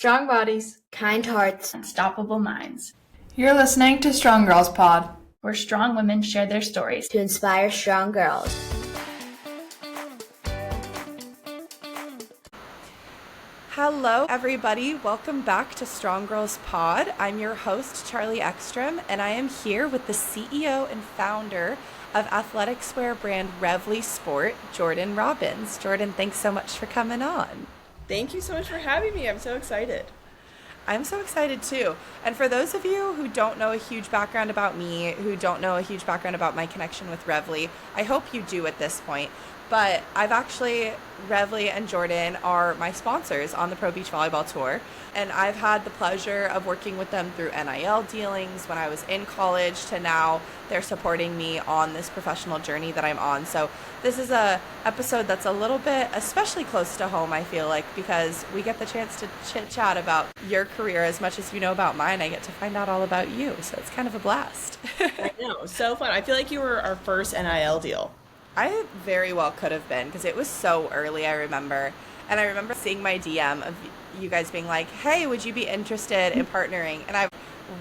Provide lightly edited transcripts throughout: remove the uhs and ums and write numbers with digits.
Strong bodies, kind hearts, unstoppable minds. You're listening to Strong Girls Pod, where strong women share their stories to inspire strong girls. Hello, everybody. Welcome back to Strong Girls Pod. I'm your host, Charlie Ekstrom, and I am here with the CEO and founder of athletic wear brand Revly Sport, Jordan Robbins. Jordan, thanks so much for coming on. Thank you so much for having me. I'm so excited. I'm so excited too. And for those of you who don't know a huge background about me, who don't know a huge background about my connection with Revly, I hope you do at this point. But Revly and Jordan are my sponsors on the Pro Beach Volleyball Tour. And I've had the pleasure of working with them through NIL dealings when I was in college to now they're supporting me on this professional journey that I'm on. So this is a episode that's a little bit especially close to home, I feel like, because we get the chance to chit chat about your career as much as you know about mine. I get to find out all about you. So it's kind of a blast. I know, so fun. I feel like you were our first NIL deal. I very well could have been because it was so early, I remember. And I remember seeing my DM of you guys being like, hey, would you be interested in partnering? And I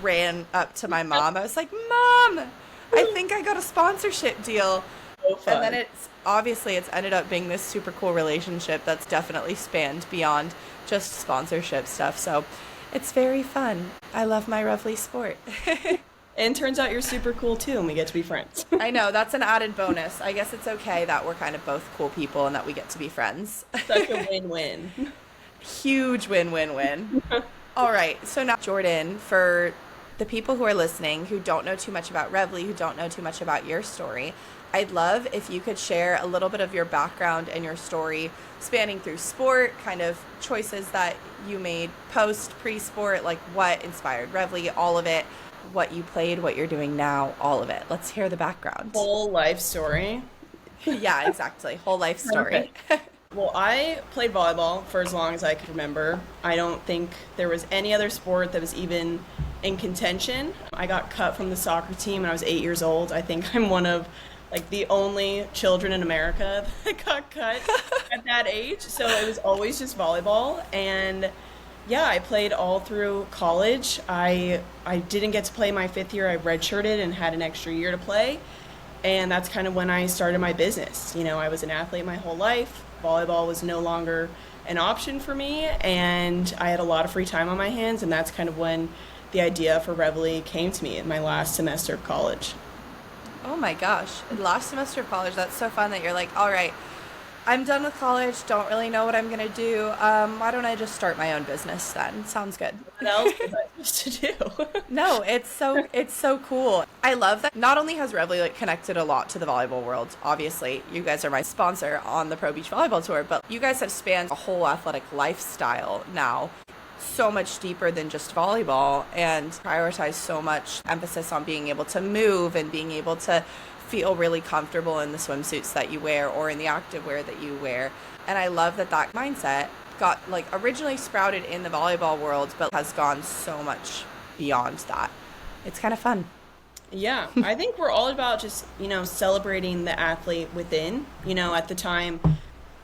ran up to my mom. I was like, Mom, I think I got a sponsorship deal. So fun. And then it's ended up being this super cool relationship that's definitely spanned beyond just sponsorship stuff. So it's very fun. I love my Revly Sport. And turns out you're super cool too, and we get to be friends. I know, that's an added bonus. I guess it's okay that we're kind of both cool people and that we get to be friends. Such a win-win. Huge win-win-win. All right, so now, Jordan, for the people who are listening who don't know too much about Revly, who don't know too much about your story, I'd love if you could share a little bit of your background and your story spanning through sport, kind of choices that you made post, pre-sport, like what inspired Revly, all of it. What you played, what you're doing now, all of it. Let's hear the background. Whole life story. Yeah, exactly. Whole life story. Well, I played volleyball for as long as I could remember. I don't think there was any other sport that was even in contention. I got cut from the soccer team when I was 8 years old. I think I'm one of the only children in America that got cut at that age. So it was always just volleyball. And yeah, I played all through college. I didn't get to play my fifth year. I redshirted and had an extra year to play. And that's kind of when I started my business. You know, I was an athlete my whole life. Volleyball was no longer an option for me. And I had a lot of free time on my hands. And that's kind of when the idea for Revly came to me in my last semester of college. Oh my gosh. Last semester of college, that's so fun that you're like, all right, I'm done with college, don't really know what I'm going to do. Why don't I just start my own business then? Sounds good. What else was I supposed to do? No, it's so cool. I love that not only has Revly connected a lot to the volleyball world, obviously, you guys are my sponsor on the Pro Beach Volleyball Tour, but you guys have spanned a whole athletic lifestyle now, so much deeper than just volleyball, and prioritize so much emphasis on being able to move and being able to feel really comfortable in the swimsuits that you wear or in the activewear that you wear. And I love that mindset got originally sprouted in the volleyball world, but has gone so much beyond that. It's kind of fun. Yeah, I think we're all about just, celebrating the athlete within. At the time,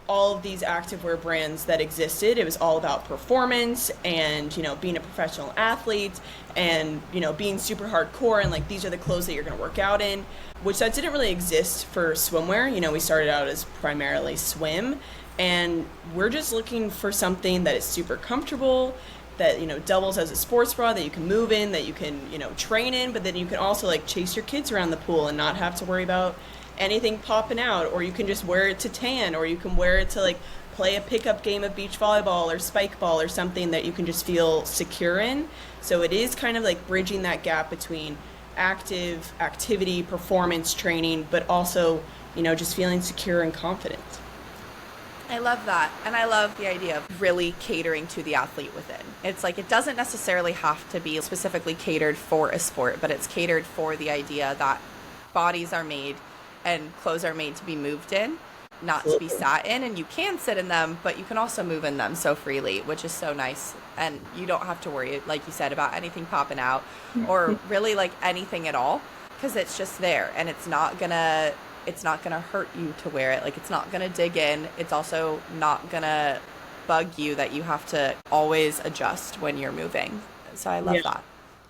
all of these activewear brands that existed, it was all about performance and, being a professional athlete and, being super hardcore and these are the clothes that you're going to work out in, which that didn't really exist for swimwear. We started out as primarily swim, and we're just looking for something that is super comfortable, that, doubles as a sports bra that you can move in, that you can, train in, but then you can also chase your kids around the pool and not have to worry about anything popping out, or you can just wear it to tan, or you can wear it to play a pickup game of beach volleyball or spike ball or something that you can just feel secure in. So it is kind of bridging that gap between activity, performance training, but also, just feeling secure and confident. I love that. And I love the idea of really catering to the athlete within. It's it doesn't necessarily have to be specifically catered for a sport, but it's catered for the idea that bodies are made and clothes are made to be moved in, not to be sat in. And you can sit in them, but you can also move in them so freely, which is so nice. And you don't have to worry, like you said, about anything popping out or really anything at all, because it's just there, and it's not gonna hurt you to wear it. It's not gonna dig in. It's also not gonna bug you that you have to always adjust when you're moving. So I love that.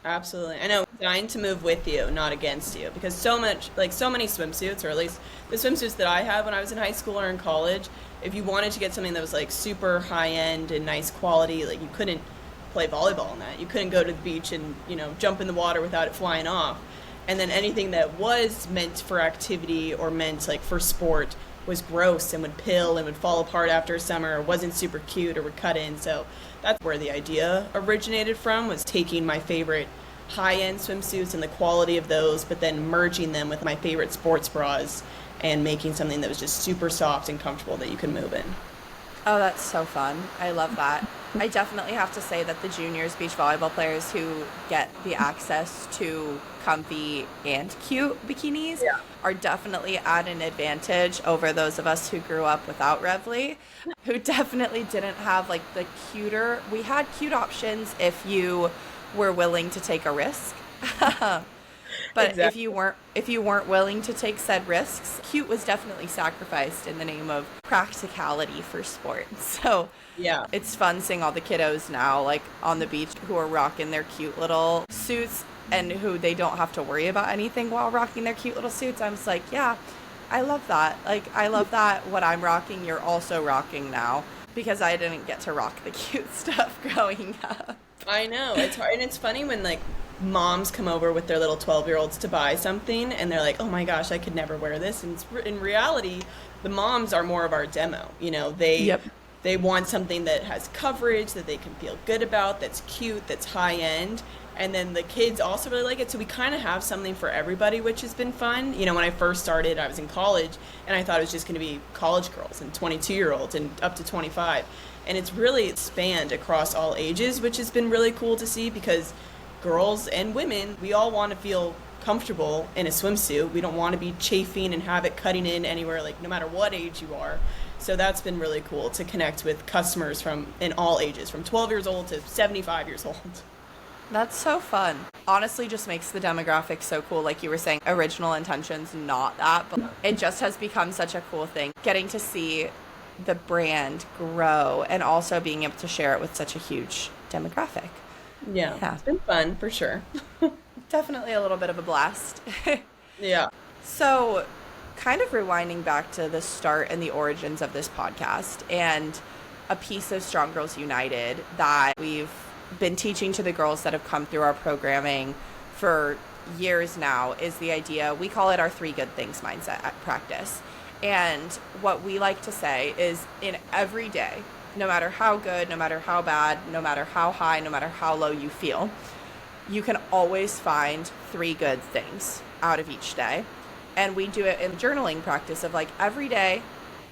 Absolutely. I know, designed to move with you, not against you, because so many swimsuits, or at least the swimsuits that I had when I was in high school or in college, if you wanted to get something that was like super high end and nice quality, like you couldn't play volleyball in that. You couldn't go to the beach and, jump in the water without it flying off. And then anything that was meant for activity or meant like for sport was gross and would pill and would fall apart after a summer, or wasn't super cute or would cut in. So that's where the idea originated from, was taking my favorite high-end swimsuits and the quality of those, but then merging them with my favorite sports bras and making something that was just super soft and comfortable that you could move in. Oh, that's so fun. I love that. I definitely have to say that the juniors beach volleyball players who get the access to comfy and cute bikinis are definitely at an advantage over those of us who grew up without Revly, who definitely didn't have like the cuter. We had cute options if you were willing to take a risk. But Exactly. if you weren't willing to take said risks, cute was definitely sacrificed in the name of practicality for sport. So Yeah. it's fun seeing all the kiddos now, like on the beach, who are rocking their cute little suits and who they don't have to worry about anything while rocking their cute little suits. I'm just like, yeah, I love that. Like, I love that what I'm rocking, you're also rocking now, because I didn't get to rock the cute stuff growing up. I know, it's hard, and it's funny when like moms come over with their little 12-year-olds to buy something and they're like, oh my gosh, I could never wear this. And in reality, the moms are more of our demo. They want something that has coverage, that they can feel good about, that's cute, that's high end. And then the kids also really like it. So we kind of have something for everybody, which has been fun. When I first started, I was in college and I thought it was just going to be college girls and 22-year-olds and up to 25. And it's really spanned across all ages, which has been really cool to see, because girls and women, we all want to feel comfortable in a swimsuit. We don't want to be chafing and have it cutting in anywhere, like no matter what age you are. So that's been really cool to connect with customers in all ages, from 12 years old to 75 years old. That's so fun. Honestly, just makes the demographic so cool. Like you were saying, original intentions, not that, but it just has become such a cool thing. Getting to see the brand grow and also being able to share it with such a huge demographic. Yeah. It's been fun for sure. Definitely a little bit of a blast. Yeah. So, kind of rewinding back to the start and the origins of this podcast, and a piece of Strong Girls United that we've been teaching to the girls that have come through our programming for years now, is the idea, we call it our 3 good things mindset at practice. And what we like to say is, in every day, no matter how good, no matter how bad, no matter how high, no matter how low you feel, you can always find 3 good things out of each day. And we do it in journaling practice of like, every day,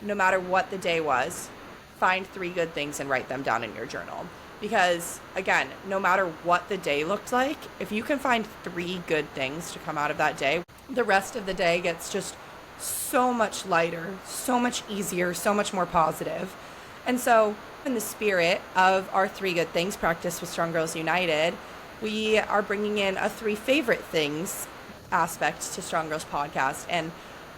no matter what the day was, find 3 good things and write them down in your journal. Because again, no matter what the day looked like, if you can find 3 good things to come out of that day, the rest of the day gets just so much lighter, so much easier, so much more positive. And so, in the spirit of our 3 good things practice with Strong Girls United, we are bringing in a 3 favorite things aspect to Strong Girls podcast. And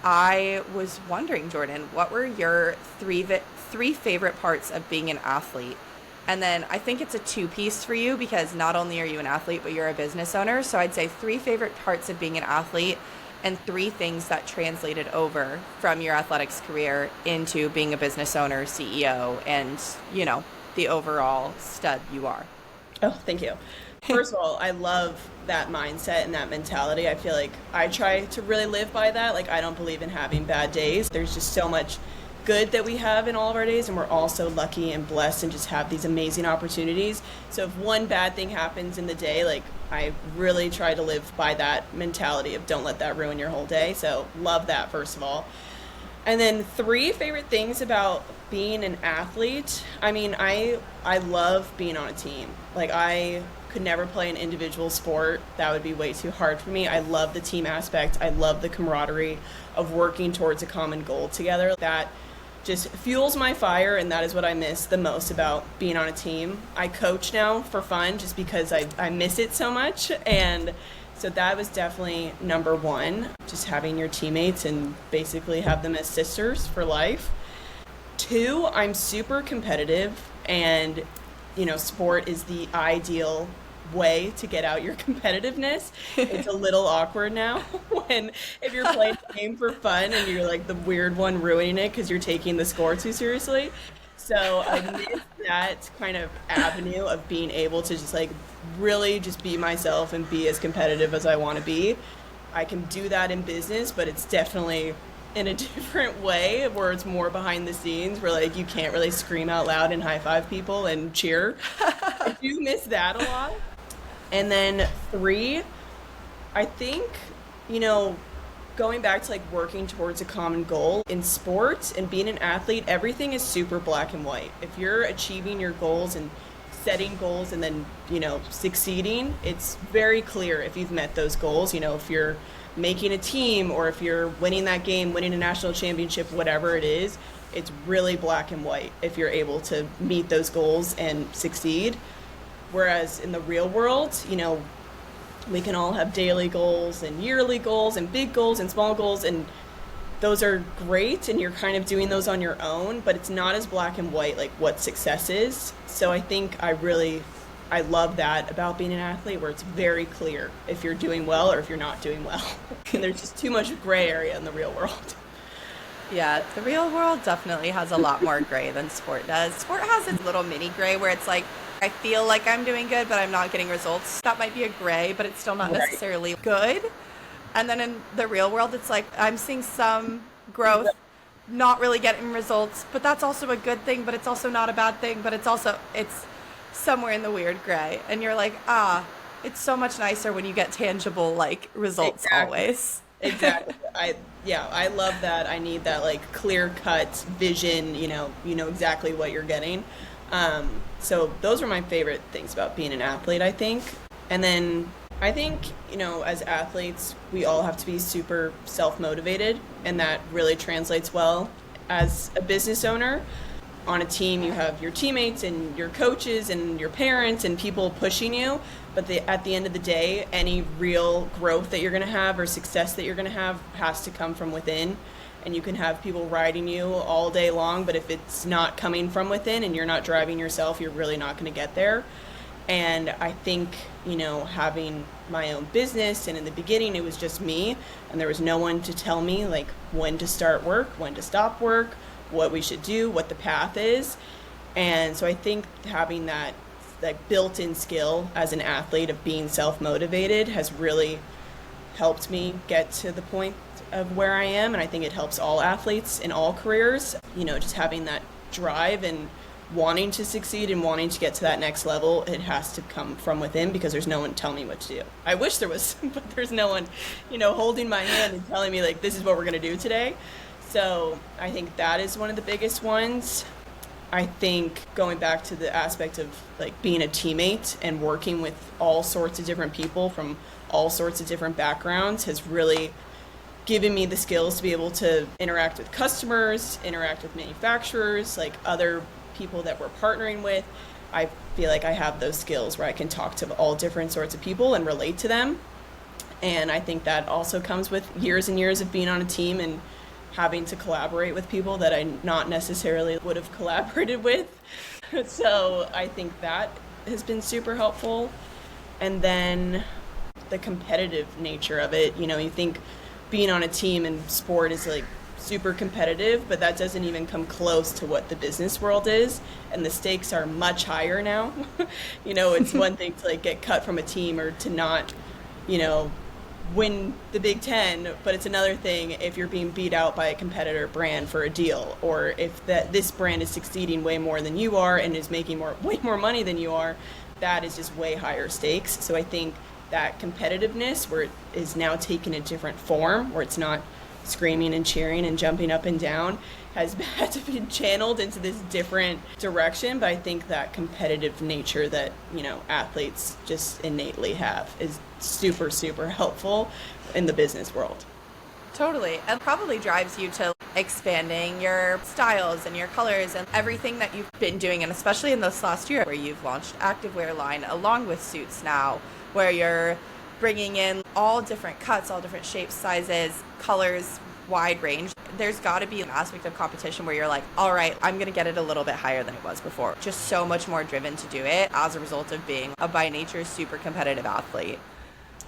I was wondering, Jordan, what were your 3 favorite parts of being an athlete? And then I think it's a 2-piece for you, because not only are you an athlete, but you're a business owner. So I'd say 3 favorite parts of being an athlete, and 3 things that translated over from your athletics career into being a business owner, CEO, and, the overall stud you are. Oh, thank you. First of all, I love that mindset and that mentality. I feel like I try to really live by that. Like, I don't believe in having bad days. There's just so much good that we have in all of our days, and we're all so lucky and blessed and just have these amazing opportunities. So if one bad thing happens in the day, like, I really try to live by that mentality of don't let that ruin your whole day. So love that, first of all. And then 3 favorite things about being an athlete. I mean, I love being on a team. Like, I could never play an individual sport. That would be way too hard for me. I love the team aspect. I love the camaraderie of working towards a common goal together. That just fuels my fire, and that is what I miss the most about being on a team. I coach now for fun just because I miss it so much, and so that was definitely number 1, just having your teammates and basically have them as sisters for life. 2, I'm super competitive. And, sport is the ideal way to get out your competitiveness. It's a little awkward now if you're playing a game for fun and you're like the weird one ruining it because you're taking the score too seriously. So I miss that kind of avenue of being able to just like really just be myself and be as competitive as I want to be. I can do that in business, but it's definitely in a different way where it's more behind the scenes where like you can't really scream out loud and high five people and cheer. I do miss that a lot. And then 3, I think, going back to like working towards a common goal in sports and being an athlete, everything is super black and white. If you're achieving your goals and setting goals and then, succeeding, it's very clear if you've met those goals. If you're making a team or if you're winning that game, winning a national championship, whatever it is, it's really black and white if you're able to meet those goals and succeed. Whereas in the real world, we can all have daily goals and yearly goals and big goals and small goals, and those are great and you're kind of doing those on your own, but it's not as black and white like what success is. So I think I love that about being an athlete, where it's very clear if you're doing well or if you're not doing well. And there's just too much gray area in the real world. Yeah, the real world definitely has a lot more gray than sport does. Sport has its little mini gray where it's like, I feel like I'm doing good, but I'm not getting results. That might be a gray, but it's still not necessarily good. And then in the real world, it's like, I'm seeing some growth, not really getting results, but that's also a good thing, but it's also not a bad thing, but it's somewhere in the weird gray. And you're like, it's so much nicer when you get tangible, like, results. Exactly. Always. Exactly. I love that. I need that like clear cut vision, you know exactly what you're getting. So those are my favorite things about being an athlete, I think. And then I think, as athletes, we all have to be super self-motivated, and that really translates well as a business owner. On a team, you have your teammates and your coaches and your parents and people pushing you, but at the end of the day, any real growth that you're going to have or success that you're going to have has to come from within. And you can have people riding you all day long, but if it's not coming from within and you're not driving yourself, you're really not going to get there. And I think, having my own business, and in the beginning it was just me, and there was no one to tell me like when to start work, when to stop work, what we should do, what the path is. And so I think having that built-in skill as an athlete of being self-motivated has really helped me get to the point of where I am, and I think it helps all athletes in all careers, just having that drive and wanting to succeed and wanting to get to that next level. It has to come from within because there's no one telling me what to do. I wish there was, but there's no one, holding my hand and telling me like, this is what we're going to do today. So I think that is one of the biggest ones. I think going back to the aspect of like being a teammate and working with all sorts of different people from all sorts of different backgrounds has really given me the skills to be able to interact with customers, interact with manufacturers, like other people that we're partnering with. I feel like I have those skills where I can talk to all different sorts of people and relate to them. And I think that also comes with years and years of being on a team and having to collaborate with people that I not necessarily would have collaborated with. So I think that has been super helpful. And then the competitive nature of it, you think being on a team in sport is like super competitive, but that doesn't even come close to what the business world is, and the stakes are much higher now. It's one thing to like get cut from a team or to not, win the Big Ten, but it's another thing if you're being beat out by a competitor brand for a deal, or if this brand is succeeding way more than you are and is making way more money than you are. That is just way higher stakes. So I think that competitiveness, where it is now taking a different form, where it's not screaming and cheering and jumping up and down, has had to be channeled into this different direction. But I think that competitive nature that, athletes just innately have is super, super helpful in the business world. Totally. And probably drives you to expanding your styles and your colors and everything that you've been doing. And especially in this last year where you've launched activewear line along with suits now, where you're bringing in all different cuts, all different shapes, sizes, colors, wide range. There's got to be an aspect of competition where you're like, all right, I'm going to get it a little bit higher than it was before. Just so much more driven to do it as a result of being a by nature super competitive athlete.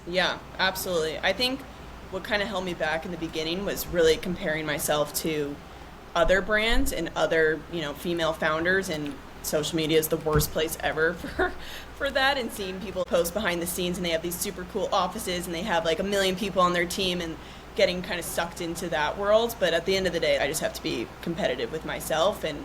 Yeah, absolutely. I think what kind of held me back in the beginning was really comparing myself to other brands and other, female founders, and social media is the worst place ever for that, and seeing people post behind the scenes and they have these super cool offices and they have like 1 million people on their team and getting kind of sucked into that world. But at the end of the day, I just have to be competitive with myself and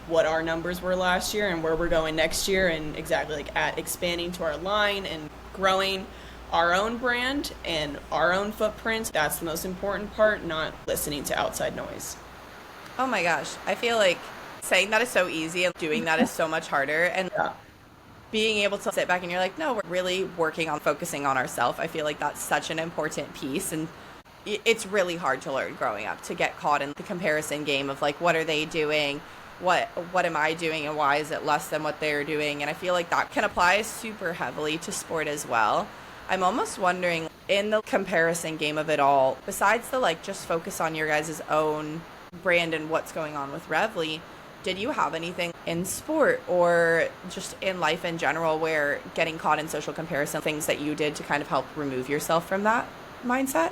what our numbers were last year and where we're going next year, and exactly like at expanding to our line and growing our own brand and our own footprint. That's the most important part, not listening to outside noise. Oh my gosh. I feel like saying that is so easy and doing that is so much harder. And being able to sit back and you're like, no, we're really working on focusing on ourselves. I feel like that's such an important piece. And it's really hard to learn growing up, to get caught in the comparison game of like, what are they doing? What am I doing? And why is it less than what they're doing? And I feel like that can apply super heavily to sport as well. I'm almost wondering, in the comparison game of it all, besides the like just focus on your guys' own brand and what's going on with Revly, did you have anything in sport or just in life in general where getting caught in social comparison, things that you did to kind of help remove yourself from that mindset?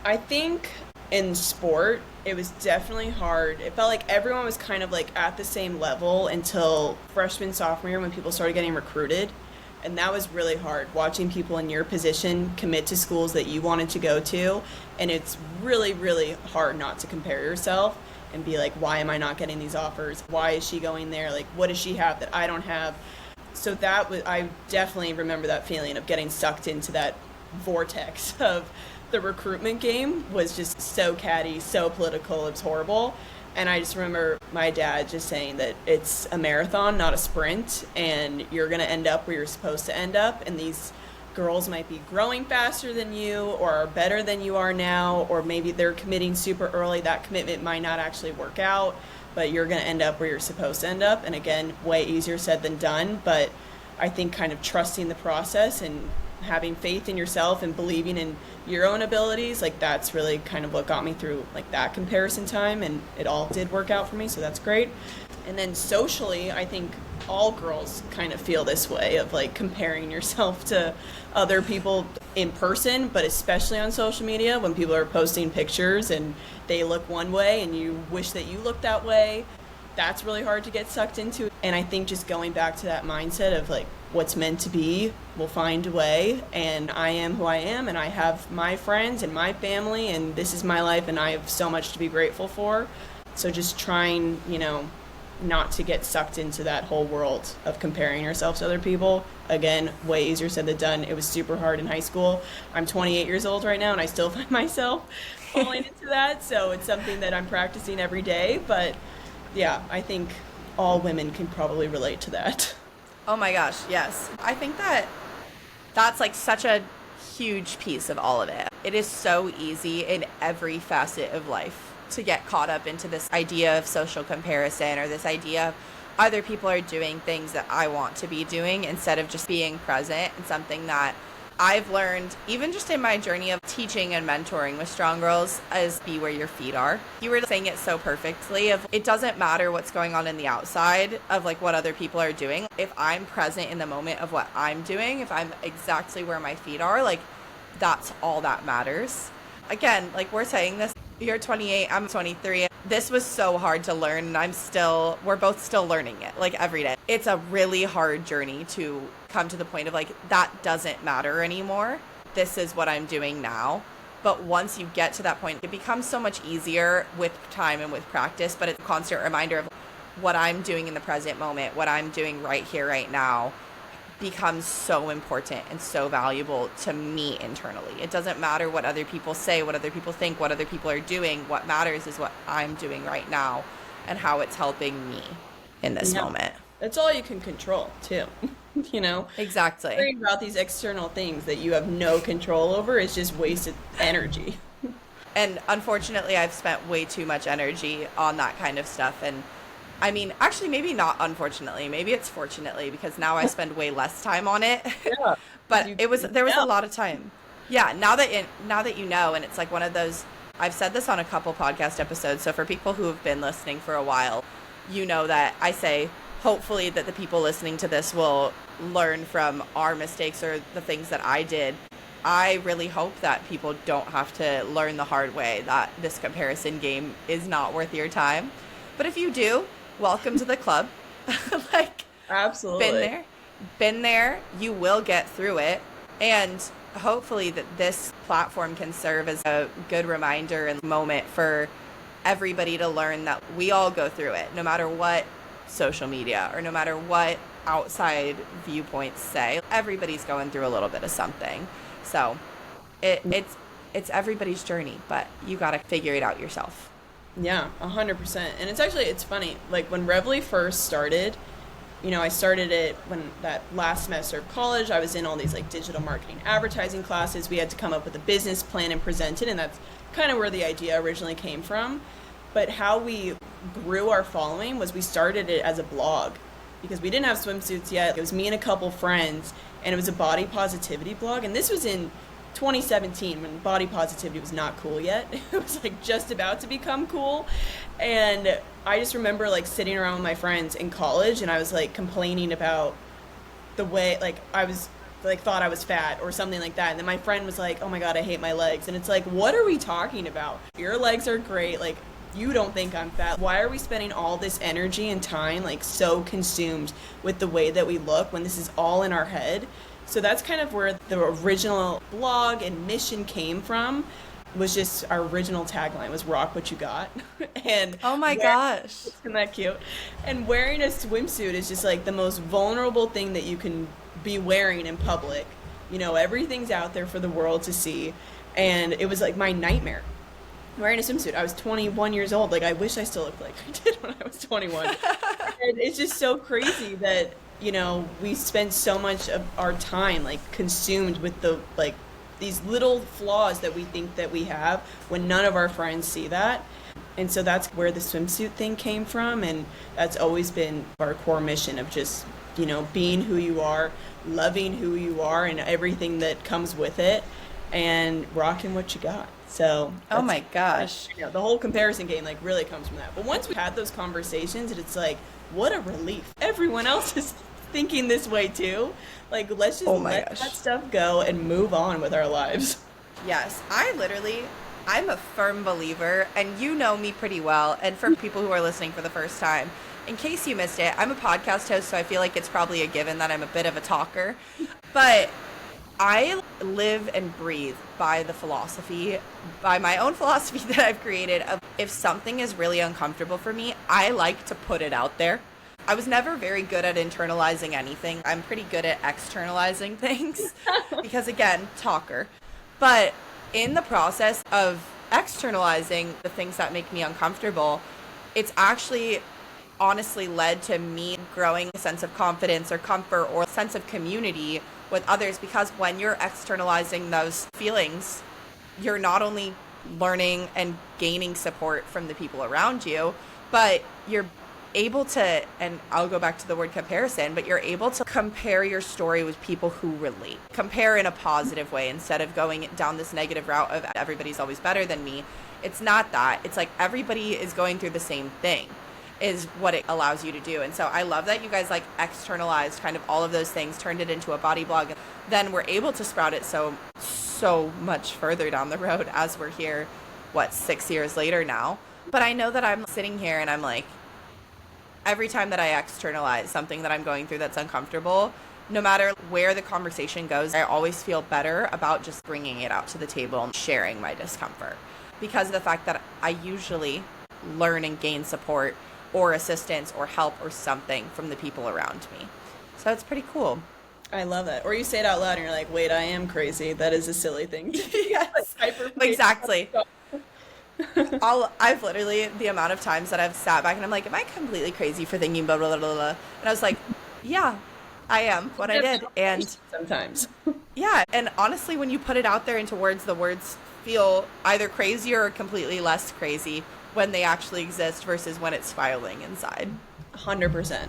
I think in sport, it was definitely hard. It felt like everyone was kind of like at the same level until freshman, sophomore year when people started getting recruited. And that was really hard, watching people in your position commit to schools that you wanted to go to. And it's really, really hard not to compare yourself and be like, why am I not getting these offers? Why is she going there? Like, what does she have that I don't have? So that was, I definitely remember that feeling of getting sucked into that vortex of the recruitment game. Was just so catty, so political, it was horrible. And I just remember my dad just saying that it's a marathon, not a sprint, and you're going to end up where you're supposed to end up. And these girls might be growing faster than you or are better than you are now, or maybe they're committing super early. That commitment might not actually work out, but you're going to end up where you're supposed to end up. And again, way easier said than done. But I think kind of trusting the process and having faith in yourself and believing in your own abilities, like that's really kind of what got me through like that comparison time, and it all did work out for me, so that's great. And then socially, I think all girls kind of feel this way of like comparing yourself to other people in person, but especially on social media when people are posting pictures and they look one way and you wish that you looked that way. That's really hard to get sucked into. And I think just going back to that mindset of like, what's meant to be will find a way, and I am who I am, and I have my friends and my family, and this is my life, and I have so much to be grateful for. So just trying, not to get sucked into that whole world of comparing yourself to other people. Again, way easier said than done. It was super hard in high school. I'm 28 years old right now, and I still find myself falling into that, so it's something that I'm practicing every day. But yeah, I think all women can probably relate to that. Oh my gosh, yes. I think that that's like such a huge piece of all of it. It is so easy in every facet of life to get caught up into this idea of social comparison, or this idea of other people are doing things that I want to be doing, instead of just being present. And something that I've learned, even just in my journey of teaching and mentoring with Strong Girls, is be where your feet are. You were saying it so perfectly of it doesn't matter what's going on in the outside of like what other people are doing. If I'm present in the moment of what I'm doing, if I'm exactly where my feet are, like that's all that matters. Again, like we're saying this, you're 28, I'm 23. This was so hard to learn, and we're both still learning it like every day. It's a really hard journey to come to the point of like, that doesn't matter anymore. This is what I'm doing now. But once you get to that point, it becomes so much easier with time and with practice, but it's a constant reminder of what I'm doing in the present moment, what I'm doing right here, right now, becomes so important and so valuable to me internally. It doesn't matter what other people say, what other people think, what other people are doing. What matters is what I'm doing right now and how it's helping me in this moment. That's all you can control too. Exactly. Worrying about these external things that you have no control over is just wasted energy. And unfortunately, I've spent way too much energy on that kind of stuff. And I mean, actually, maybe not unfortunately. Maybe it's fortunately, because now I spend way less time on it. Yeah. But there was a lot of time. Yeah, now that you know, and it's like one of those I've said this on a couple podcast episodes, so for people who have been listening for a while, you know that I say hopefully that the people listening to this will learn from our mistakes or the things that I did. I really hope that people don't have to learn the hard way that this comparison game is not worth your time. But if you do, welcome to the club. Like, absolutely. Been there, you will get through it. And hopefully that this platform can serve as a good reminder and moment for everybody to learn that we all go through it, no matter what social media or no matter what outside viewpoints say. Everybody's going through a little bit of something. So it's everybody's journey, but you got to figure it out yourself. Yeah, 100%. And it's funny, like when Revly first started, you know, I started it when that last semester of college. I was in all these like digital marketing advertising classes. We had to come up with a business plan and present it, and that's kind of where the idea originally came from. But how we grew our following was we started it as a blog because we didn't have swimsuits yet. It was me and a couple friends, and it was a body positivity blog. And this was in 2017 when body positivity was not cool yet. It was like just about to become cool. And I just remember like sitting around with my friends in college, and I was like complaining about the way like I was like thought I was fat or something like that. And then my friend was like, oh my God, I hate my legs. And it's like, what are we talking about? Your legs are great. Like, you don't think I'm fat. Why are we spending all this energy and time like so consumed with the way that we look when this is all in our head? So that's kind of where the original blog and mission came from. Was just our original tagline was rock what you got. And oh my gosh, isn't that cute? And wearing a swimsuit is just like the most vulnerable thing that you can be wearing in public. You know, everything's out there for the world to see, and it was like my nightmare wearing a swimsuit. I was 21 years old. Like, I wish I still looked like I did when I was 21. And it's just so crazy that, you know, we spend so much of our time like consumed with the like these little flaws that we think that we have when none of our friends see that. And so that's where the swimsuit thing came from, and that's always been our core mission of just, you know, being who you are, loving who you are and everything that comes with it, and rocking what you got. So oh my gosh, you know, the whole comparison game like really comes from that. But once we had those conversations, it's like, what a relief. Everyone else is thinking this way too. Like, let's just let that stuff go and move on with our lives. Yes, I'm a firm believer, and you know me pretty well. And for people who are listening for the first time, in case you missed it, I'm a podcast host, so I feel like it's probably a given that I'm a bit of a talker. But I live and breathe by my own philosophy that I've created of if something is really uncomfortable for me, I like to put it out there. I was never very good at internalizing anything. I'm pretty good at externalizing things because, again, talker. But in the process of externalizing the things that make me uncomfortable, it's actually honestly led to me growing a sense of confidence or comfort or a sense of community with others, because when you're externalizing those feelings, you're not only learning and gaining support from the people around you, but you're able to, and I'll go back to the word comparison, but you're able to compare your story with people who relate. Compare in a positive way instead of going down this negative route of everybody's always better than me. It's not that. It's like everybody is going through the same thing is what it allows you to do. And so I love that you guys like externalized kind of all of those things, turned it into a body blog, then we're able to sprout it so much further down the road as we're here, 6 years later now. But I know that I'm sitting here and I'm like, every time that I externalize something that I'm going through that's uncomfortable, no matter where the conversation goes, I always feel better about just bringing it out to the table and sharing my discomfort, because of the fact that I usually learn and gain support or assistance or help or something from the people around me. So it's pretty cool. I love that. Or you say it out loud and you're like, wait, I am crazy. That is a silly thing. Yes, exactly. I've literally, the amount of times that I've sat back and I'm like, am I completely crazy for thinking blah, blah, blah, blah, blah? And I was like, yeah, I am what I did. And sometimes. Yeah. And honestly, when you put it out there into words, the words feel either crazy or completely less crazy when they actually exist versus when it's spiraling inside. 100%.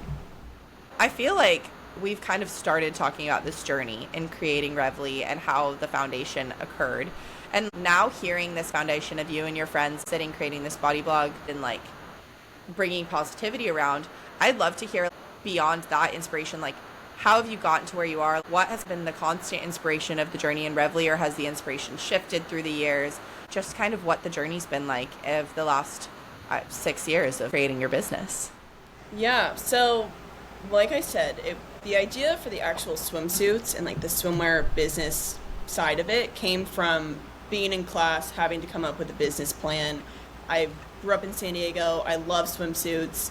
I feel like we've kind of started talking about this journey in creating Revly and how the foundation occurred. And now hearing this foundation of you and your friends sitting, creating this body blog and like bringing positivity around, I'd love to hear beyond that inspiration, like how have you gotten to where you are? What has been the constant inspiration of the journey in Revly, or has the inspiration shifted through the years? Just kind of what the journey's been like of the last 6 years of creating your business. Yeah, so like I said, the idea for the actual swimsuits and like the swimwear business side of it came from being in class, having to come up with a business plan. I grew up in San Diego. I love swimsuits.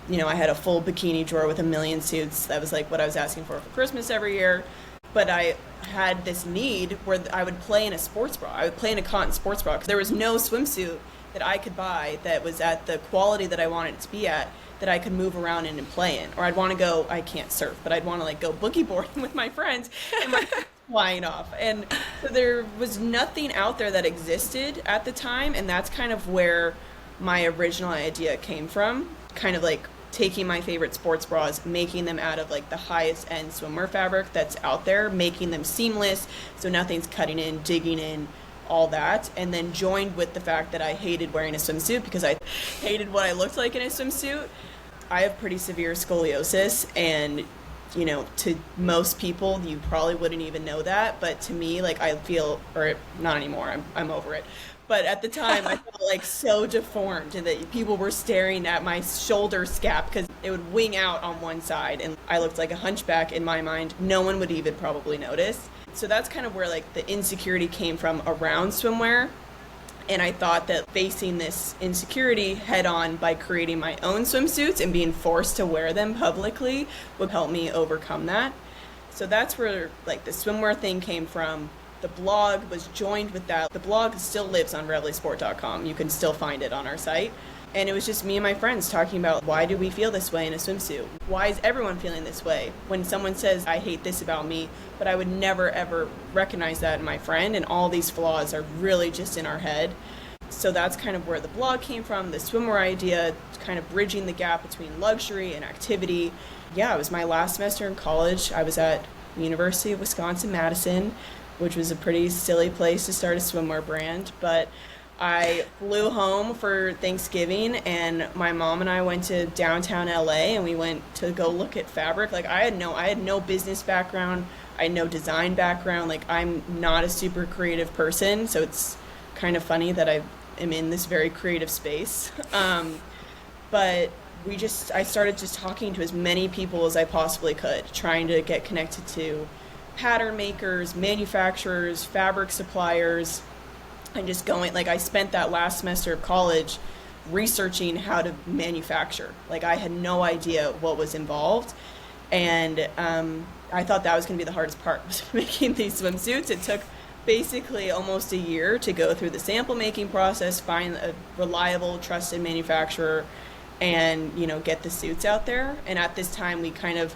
You know, I had a full bikini drawer with a million suits. That was like what I was asking for Christmas every year. But I had this need where I would play in a sports bra. I would play in a cotton sports bra because there was no swimsuit that I could buy that was at the quality that I wanted it to be at, that I could move around in and play in. Or I'd want to go, I can't surf, but I'd want to like go boogie boarding with my friends and my flying off. And so there was nothing out there that existed at the time, and that's kind of where my original idea came from. Kind of like taking my favorite sports bras, making them out of like the highest end swimwear fabric that's out there, making them seamless so nothing's cutting in, digging in, all that, and then joined with the fact that I hated wearing a swimsuit because I hated what I looked like in a swimsuit. I have pretty severe scoliosis, and you know, to most people you probably wouldn't even know that, but to me, like, I feel, or not anymore, I'm over it, but at the time I felt like so deformed, and that people were staring at my shoulder scap because it would wing out on one side and I looked like a hunchback in my mind. No one would even probably notice. So that's kind of where like the insecurity came from around swimwear. And I thought that facing this insecurity head on by creating my own swimsuits and being forced to wear them publicly would help me overcome that. So that's where like the swimwear thing came from. The blog was joined with that. The blog still lives on revlysport.com. You can still find it on our site. And it was just me and my friends talking about, why do we feel this way in a swimsuit? Why is everyone feeling this way? When someone says, I hate this about me, but I would never ever recognize that in my friend, and all these flaws are really just in our head. So that's kind of where the blog came from, the swimwear idea, kind of bridging the gap between luxury and activity. Yeah, it was my last semester in college. I was at University of Wisconsin-Madison, which was a pretty silly place to start a swimwear brand, but I flew home for Thanksgiving, and my mom and I went to downtown LA, and we went to go look at fabric. Like, I had no business background. I had no design background. Like, I'm not a super creative person, so it's kind of funny that I am in this very creative space. But I started just talking to as many people as I possibly could, trying to get connected to pattern makers, manufacturers, fabric suppliers, and just going, like, I spent that last semester of college researching how to manufacture. Like, I had no idea what was involved, and I thought that was going to be the hardest part, was making these swimsuits. It took basically almost a year to go through the sample making process, find a reliable, trusted manufacturer, and, you know, get the suits out there. And at this time, we kind of,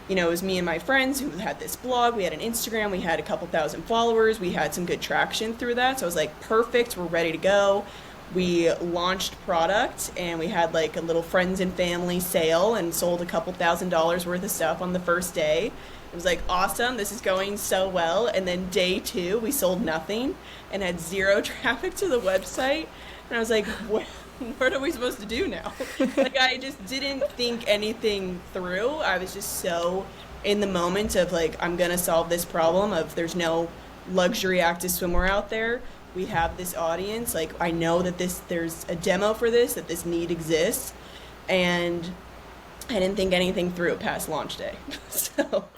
you know, it was me and my friends who had this blog. We had an Instagram. We had a couple thousand followers. We had some good traction through that. So I was like, perfect. We're ready to go. We launched product, and we had like a little friends and family sale and sold a couple $1,000s worth of stuff on the first day. It was like, awesome. This is going so well. And then day 2, we sold nothing and had 0 traffic to the website. And I was like, what are we supposed to do now? Like, I just didn't think anything through. I was just so in the moment of like, I'm going to solve this problem of there's no luxury active swimwear out there. We have this audience. Like, I know that there's a demo for this, that this need exists. And I didn't think anything through past launch day. So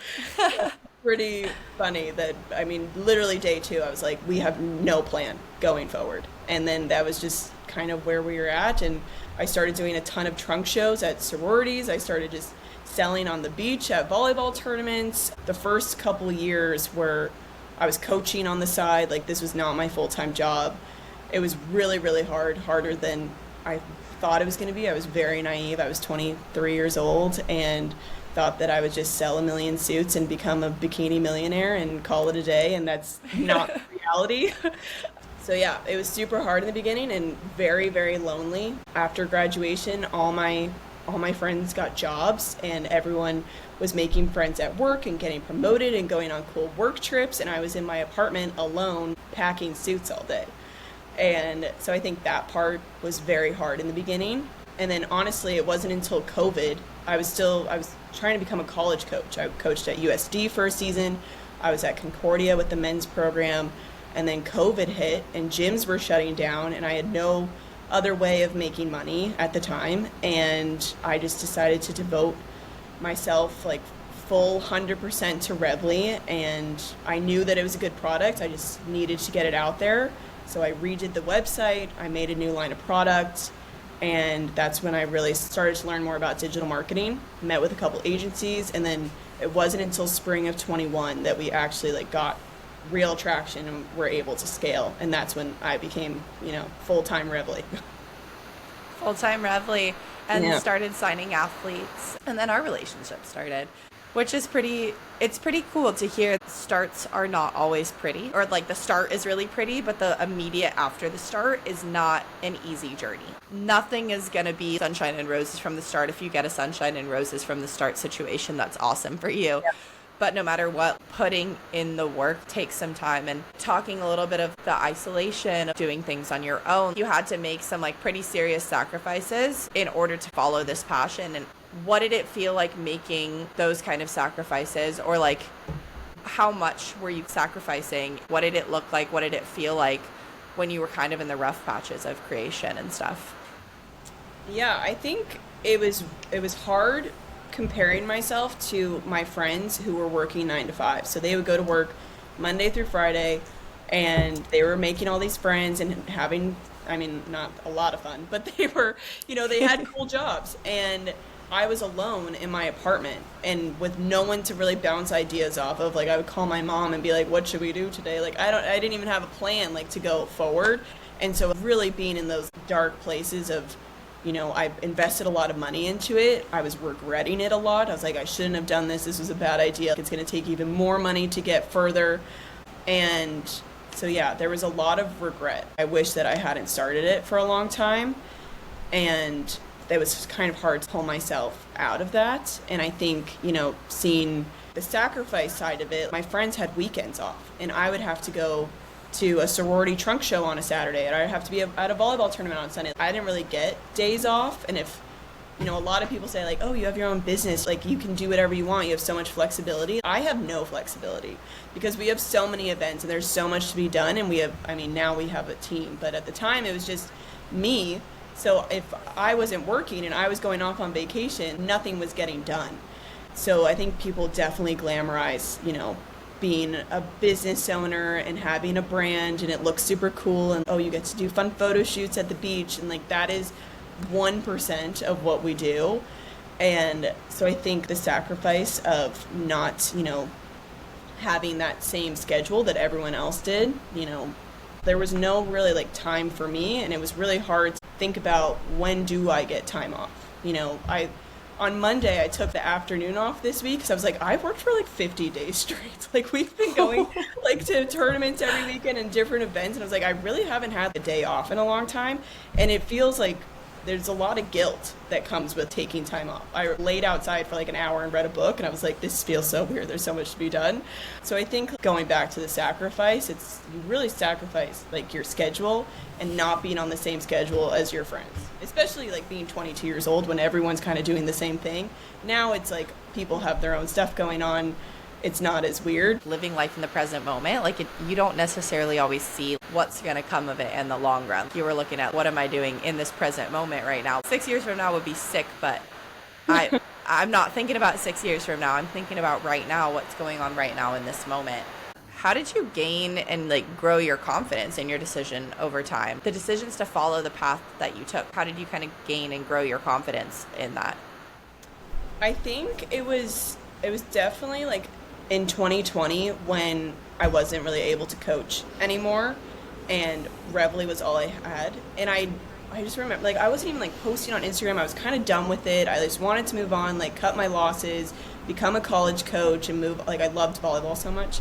pretty funny that, I mean, literally day 2, I was like, we have no plan going forward. And then that was just kind of where we were at. And I started doing a ton of trunk shows at sororities. I started just selling on the beach at volleyball tournaments. The first couple years where I was coaching on the side, like, this was not my full-time job. It was really, really hard, harder than I thought it was going to be. I was very naive. I was 23 years old and thought that I would just sell 1 million suits and become a bikini millionaire and call it a day, and that's not reality. So yeah, it was super hard in the beginning and very, very lonely. After graduation, all my all my friends got jobs and everyone was making friends at work and getting promoted and going on cool work trips, and I was in my apartment alone packing suits all day. And so I think that part was very hard in the beginning. And then honestly, it wasn't until COVID, I was trying to become a college coach. I coached at USD for a season. I was at Concordia with the men's program, and then COVID hit and gyms were shutting down, and I had no other way of making money at the time. And I just decided to devote myself like full 100% to Revly, and I knew that it was a good product. I just needed to get it out there. So I redid the website, I made a new line of product, and that's when I really started to learn more about digital marketing, met with a couple agencies, and then it wasn't until spring of 21 that we actually like got real traction and were able to scale. And that's when I became, full-time Revly. Full-time Revly, and Yeah. started signing athletes. And then our relationship started, which is it's pretty cool to hear. Starts are not always pretty, or like the start is really pretty, but the immediate after the start is not an easy journey. Nothing is going to be sunshine and roses from the start. If you get a sunshine and roses from the start situation, that's awesome for you. Yep. But no matter what, putting in the work takes some time. And talking a little bit of the isolation of doing things on your own, you had to make some like pretty serious sacrifices in order to follow this passion. And what did it feel like making those kind of sacrifices, or like how much were you sacrificing? What did it look like? What did it feel like when you were kind of in the rough patches of creation and stuff? Yeah, I think it was hard comparing myself to my friends who were working 9 to 5. So they would go to work Monday through Friday, and they were making all these friends and having, not a lot of fun, but they were, they had cool jobs. And I was alone in my apartment and with no one to really bounce ideas off of. Like, I would call my mom and be like, what should we do today? Like, I didn't even have a plan like to go forward. And so really being in those dark places of, I invested a lot of money into it. I was regretting it a lot. I was like, I shouldn't have done this. This was a bad idea. It's going to take even more money to get further. And so, yeah, there was a lot of regret. I wish that I hadn't started it for a long time. And it was kind of hard to pull myself out of that. And I think, seeing the sacrifice side of it, my friends had weekends off, and I would have to go to a sorority trunk show on a Saturday, and I'd have to be at a volleyball tournament on Sunday. I didn't really get days off. And if, a lot of people say like, oh, you have your own business, like you can do whatever you want, you have so much flexibility. I have no flexibility because we have so many events and there's so much to be done. And we have, now we have a team, but at the time it was just me. So if I wasn't working and I was going off on vacation, nothing was getting done. So I think people definitely glamorize, being a business owner and having a brand, and it looks super cool, and you get to do fun photo shoots at the beach, and like that is 1% of what we do. And so I think the sacrifice of not, having that same schedule that everyone else did, there was no really like time for me, and it was really hard to think about when do I get time off. On Monday, I took the afternoon off this week because I was like, I've worked for like 50 days straight. Like, we've been going like to tournaments every weekend and different events. And I was like, I really haven't had the day off in a long time. And it feels like there's a lot of guilt that comes with taking time off. I laid outside for like an hour and read a book, and I was like, this feels so weird. There's so much to be done. So I think going back to the sacrifice, you really sacrifice like your schedule and not being on the same schedule as your friends, especially like being 22 years old when everyone's kind of doing the same thing. Now it's like people have their own stuff going on. It's not as weird. Living life in the present moment, you don't necessarily always see what's going to come of it in the long run. You were looking at, what am I doing in this present moment right now? 6 years from now would be sick, but I'm not thinking about 6 years from now. I'm thinking about right now, what's going on right now in this moment. How did you gain and grow your confidence in your decision over time? The decisions to follow the path that you took, how did you kind of gain and grow your confidence in that? I think it was definitely in 2020 when I wasn't really able to coach anymore and Revly was all I had. And I just remember, I wasn't even posting on Instagram. I was kind of done with it. I just wanted to move on, cut my losses, become a college coach and move. I loved volleyball so much.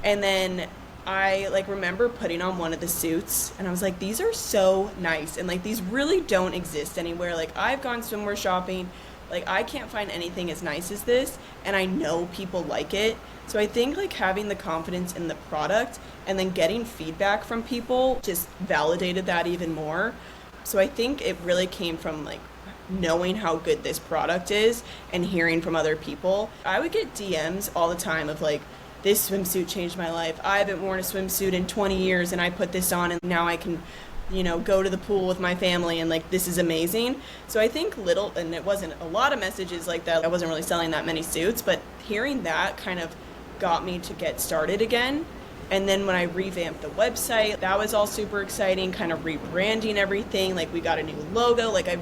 And then I like remember putting on one of the suits and I was like, these are so nice. And like, these really don't exist anywhere. Like, I've gone swimwear shopping. Like, I can't find anything as nice as this. And I know people like it. So I think like having the confidence in the product and then getting feedback from people just validated that even more. So I think it really came from like knowing how good this product is and hearing from other people. I would get DMs all the time of like, this swimsuit changed my life. I haven't worn a swimsuit in 20 years and I put this on and now I can, go to the pool with my family and like, this is amazing. So I think and it wasn't a lot of messages like that. I wasn't really selling that many suits, but hearing that kind of got me to get started again. And then when I revamped the website, that was all super exciting, kind of rebranding everything. Like, we got a new logo. Like, it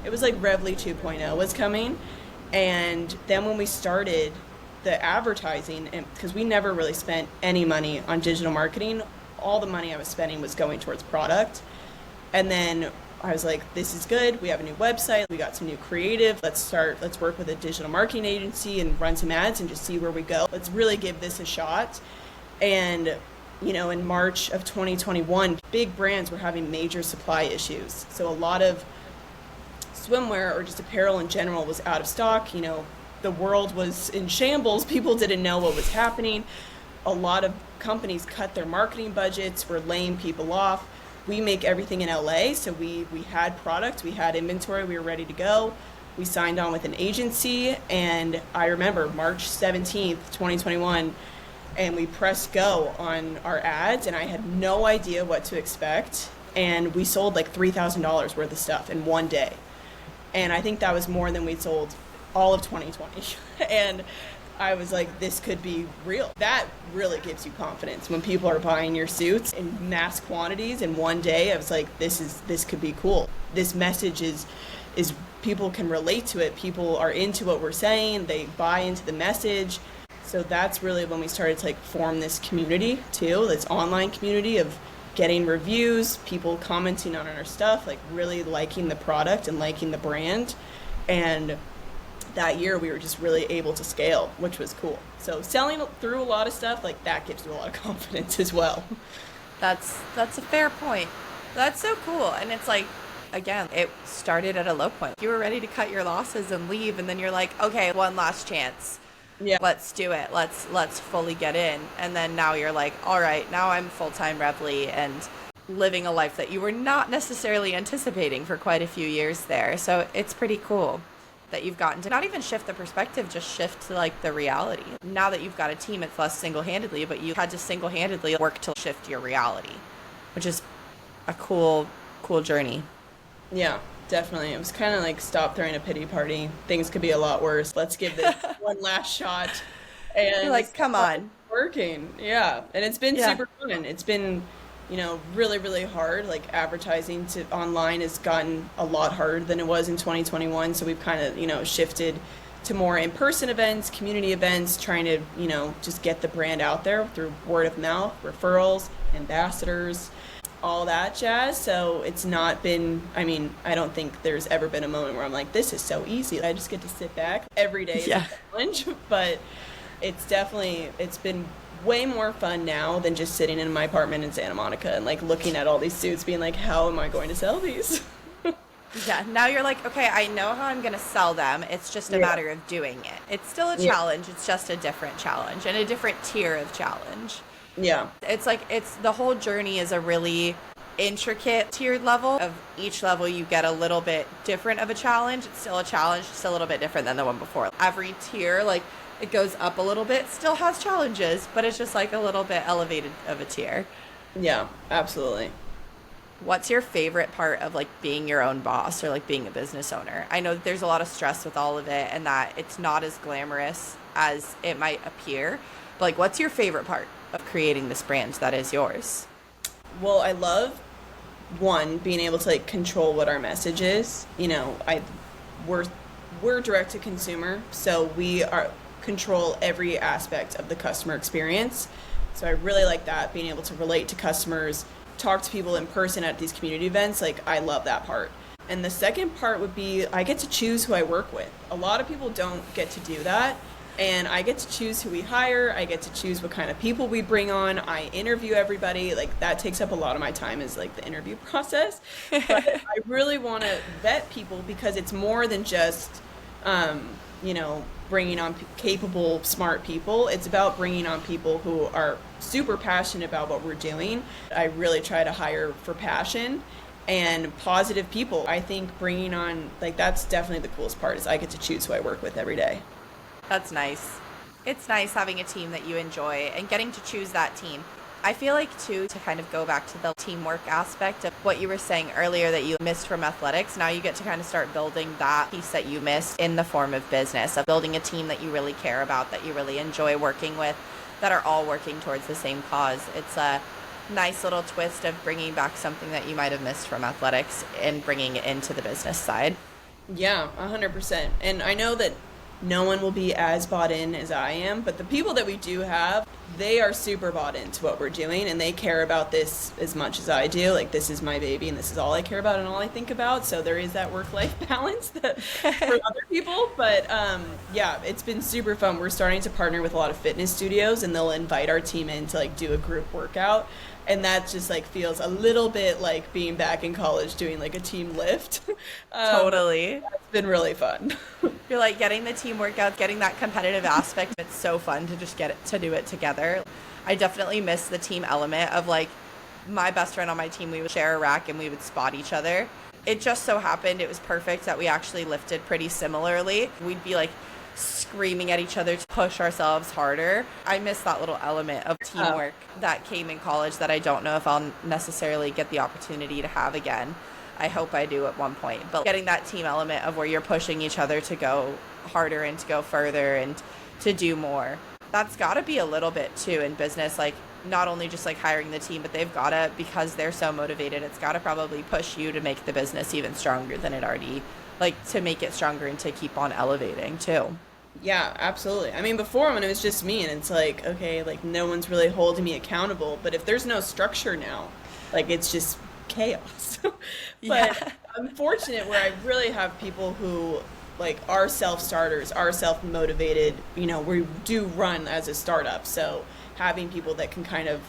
was like Revly 2.0 was coming. And then when we started the advertising, and because we never really spent any money on digital marketing, all the money I was spending was going towards product. And then I was like, this is good. We have a new website. We got some new creative. Let's work with a digital marketing agency and run some ads and just see where we go. Let's really give this a shot. And, in March of 2021, big brands were having major supply issues. So a lot of swimwear or just apparel in general was out of stock. The world was in shambles. People didn't know what was happening. A lot of companies cut their marketing budgets, were laying people off. We make everything in LA, so we had product, we had inventory, we were ready to go. We signed on with an agency, and I remember March 17th, 2021, and we pressed go on our ads, and I had no idea what to expect. And we sold like $3,000 worth of stuff in one day. And I think that was more than we sold all of 2020. And I was like, this could be real. That really gives you confidence when people are buying your suits in mass quantities in one day. I was like, this could be cool. This message is people can relate to it. People are into what we're saying. They buy into the message. So that's really when we started to like form this community too, this online community of getting reviews, people commenting on our stuff, like really liking the product and liking the brand. And that year we were just really able to scale, which was cool. So selling through a lot of stuff, like that gives you a lot of confidence as well. That's a fair point. That's so cool. And it's like, again, it started at a low point. You were ready to cut your losses and leave, and then you're like, okay, one last chance. Yeah. Let's do it. Let's fully get in. And then now you're like, all right, now I'm full-time Revly and living a life that you were not necessarily anticipating for quite a few years there. So it's pretty cool that you've gotten to not even shift the perspective, just shift to like the reality. Now that you've got a team, it's less single-handedly, but you had to single-handedly work to shift your reality, which is a cool journey. Yeah, definitely. It was kind of like, stop throwing a pity party. Things could be a lot worse. Let's give this one last shot. And you're like, come on. Working. Yeah. And it's been super fun. It's been, really, really hard. Like, advertising to online has gotten a lot harder than it was in 2021. So we've kind of, shifted to more in-person events, community events, trying to, just get the brand out there through word of mouth, referrals, ambassadors, all that jazz. So it's not been, I don't think there's ever been a moment where I'm like, this is so easy. I just get to sit back. Every day is a challenge, but it's been way more fun now than just sitting in my apartment in Santa Monica and like looking at all these suits being like, how am I going to sell these? Yeah, now you're like, okay, I know how I'm going to sell them. It's just a matter of doing it. It's still a challenge. It's just a different challenge and a different tier of challenge. Yeah. It's like, the whole journey is a really intricate tiered level. Of each level you get a little bit different of a challenge. It's still a challenge, just a little bit different than the one before. Every tier, like, it goes up a little bit, still has challenges, but it's just like a little bit elevated of a tier. Yeah, absolutely. What's your favorite part of like being your own boss or like being a business owner? I know that there's a lot of stress with all of it and that it's not as glamorous as it might appear, but like, what's your favorite part of creating this brand that is yours? Well, I love, one, being able to like control what our message is. We're direct to consumer, so we control every aspect of the customer experience. So I really like that, being able to relate to customers, talk to people in person at these community events. Like, I love that part. And the second part would be I get to choose who I work with. A lot of people don't get to do that. and I get to choose who we hire. I get to choose what kind of people we bring on. I interview everybody. Like, that takes up a lot of my time, is like the interview process. But I really want to vet people because it's more than just, bringing on capable, smart people. It's about bringing on people who are super passionate about what we're doing. I really try to hire for passion and positive people. I think bringing on, like, that's definitely the coolest part, is I get to choose who I work with every day. That's nice. It's nice having a team that you enjoy and getting to choose that team. I feel like, too, to kind of go back to the teamwork aspect of what you were saying earlier that you missed from athletics, now you get to kind of start building that piece that you missed in the form of business, of building a team that you really care about, that you really enjoy working with, that are all working towards the same cause. It's a nice little twist of bringing back something that you might have missed from athletics and bringing it into the business side. Yeah, 100%. And I know that no one will be as bought in as I am, but the people that we do have, they are super bought into what we're doing, and they care about this as much as I do. Like, this is my baby, and this is all I care about and all I think about. So there is that work-life balance that for other people. But yeah, it's been super fun. We're starting to partner with a lot of fitness studios, and they'll invite our team in to like do a group workout. And that just like feels a little bit like being back in college doing like a team lift. Totally. It's been really fun. You're like getting the team workouts, getting that competitive aspect. It's so fun to just get it to do it together. I definitely miss the team element of like my best friend on my team. We would share a rack and we would spot each other. It just so happened it was perfect that we actually lifted pretty similarly. We'd be like screaming at each other to push ourselves harder. I miss that little element of teamwork that came in college that I don't know if I'll necessarily get the opportunity to have again. I hope I do at one point. But getting that team element of where you're pushing each other to go harder and to go further and to do more. That's got to be a little bit too in business, like not only just like hiring the team, but they've got to, because they're so motivated, it's got to probably push you to make the business even stronger than it already, like to make it stronger and to keep on elevating too. Yeah, absolutely. I mean, before when it was just me and it's like, okay, like no one's really holding me accountable, but if there's no structure now, like it's just chaos. But I'm fortunate where I really have people who like are self-starters, are self-motivated, we do run as a startup. So having people that can kind of,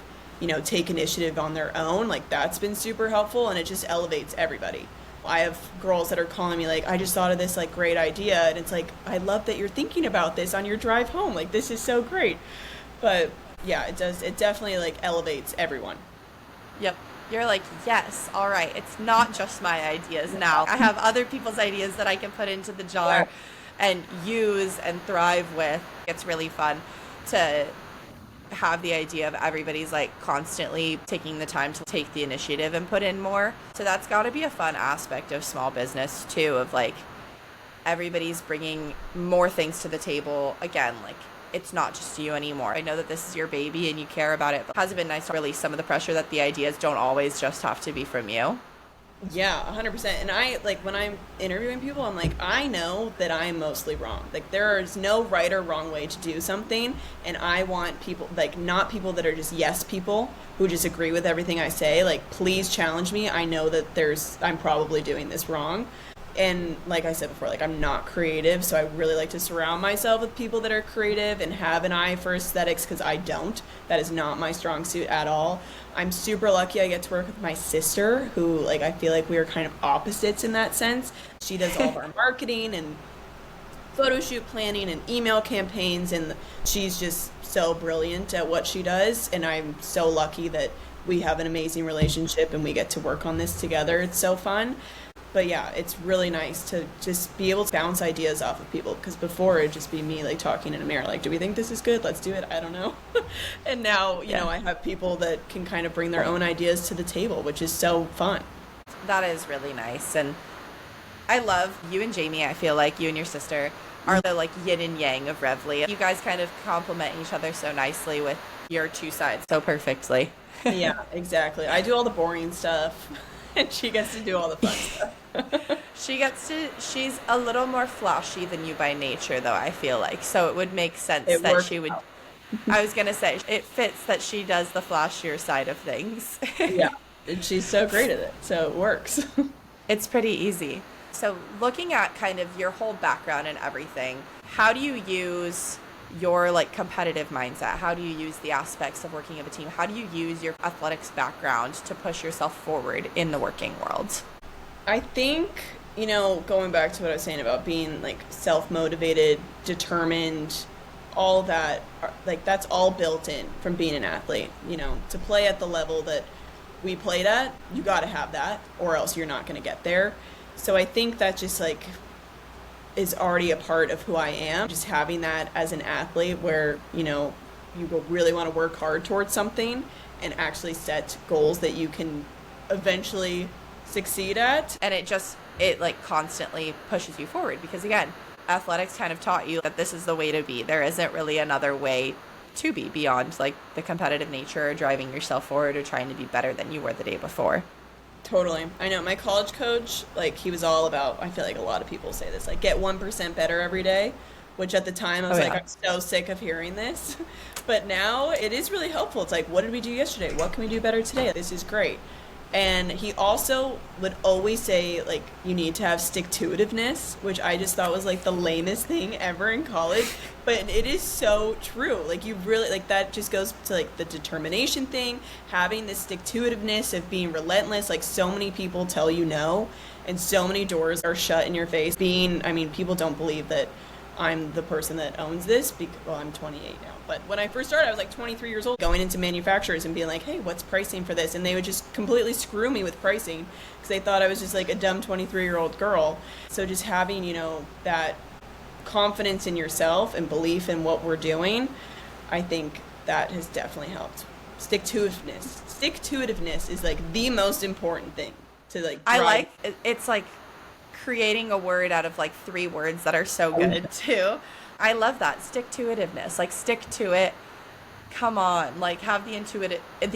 take initiative on their own, like that's been super helpful, and it just elevates everybody. I have girls that are calling me like, I just thought of this like great idea, and it's like, I love that you're thinking about this on your drive home. Like, this is so great. But yeah, it definitely like elevates everyone. Yep. You're like, yes, all right. It's not just my ideas now. I have other people's ideas that I can put into the jar and use and thrive with. It's really fun to have the idea of everybody's like constantly taking the time to take the initiative and put in more. So that's got to be a fun aspect of small business too, of like everybody's bringing more things to the table. Again, like it's not just you anymore. I know that this is your baby and you care about it, but has it been nice to release some of the pressure that the ideas don't always just have to be from you? Yeah, 100%. And I, like, when I'm interviewing people, I'm like, I know that I'm mostly wrong. Like, there is no right or wrong way to do something. And I want people, like, not people that are just yes people who just agree with everything I say. Like, please challenge me. I know that I'm probably doing this wrong. And like I said before, like I'm not creative, so I really like to surround myself with people that are creative and have an eye for aesthetics, because I don't. That is not my strong suit at all. I'm super lucky I get to work with my sister, who like I feel like we are kind of opposites in that sense. She does all of our marketing and photo shoot planning and email campaigns, and she's just so brilliant at what she does, and I'm so lucky that we have an amazing relationship and we get to work on this together. It's so fun. But yeah, it's really nice to just be able to bounce ideas off of people, because before it'd just be me like talking in a mirror, like, do we think this is good? Let's do it. I don't know. And now, you know, I have people that can kind of bring their own ideas to the table, which is so fun. That is really nice. And I love you and Jamie. I feel like you and your sister are the like yin and yang of Revly. You guys kind of complement each other so nicely with your two sides so perfectly. Yeah, exactly. I do all the boring stuff and she gets to do all the fun stuff. She's a little more flashy than you by nature, though, I feel like. So it would make sense that she would. I was going to say, it fits that she does the flashier side of things. Yeah, and she's so great at it, so it works. It's pretty easy. So looking at kind of your whole background and everything, how do you use your like competitive mindset? How do you use the aspects of working of a team? How do you use your athletics background to push yourself forward in the working world? I think, going back to what I was saying about being like self-motivated, determined, all that, like that's all built in from being an athlete. To play at the level that we played at, you got to have that or else you're not going to get there. So I think that just like is already a part of who I am. Just having that as an athlete where, you really want to work hard towards something and actually set goals that you can eventually succeed at. And it like constantly pushes you forward because again, athletics kind of taught you that this is the way to be. There isn't really another way to be beyond like the competitive nature or driving yourself forward or trying to be better than you were the day before. Totally. I know my college coach, like he was all about, I feel like a lot of people say this, like get 1% better every day, which at the time I was I'm so sick of hearing this. But now it is really helpful. It's like, what did we do yesterday? What can we do better today? This is great. And he also would always say, like, you need to have stick-to-itiveness, which I just thought was, like, the lamest thing ever in college. But it is so true. Like, you really, like, that just goes to, like, the determination thing, having this stick-to-itiveness of being relentless. Like, so many people tell you no, and so many doors are shut in your face. People don't believe that I'm the person that owns this. Well, I'm 28 now. But when I first started, I was like 23 years old, going into manufacturers and being like, hey, what's pricing for this? And they would just completely screw me with pricing because they thought I was just like a dumb 23-year-old girl. So just having, that confidence in yourself and belief in what we're doing, I think that has definitely helped. Stick-to-itiveness. Stick-to-itiveness is like the most important thing to like drive. It's like creating a word out of like 3 words that are so good too. I love that stick-to-itiveness. Like stick to it. Come on, like have the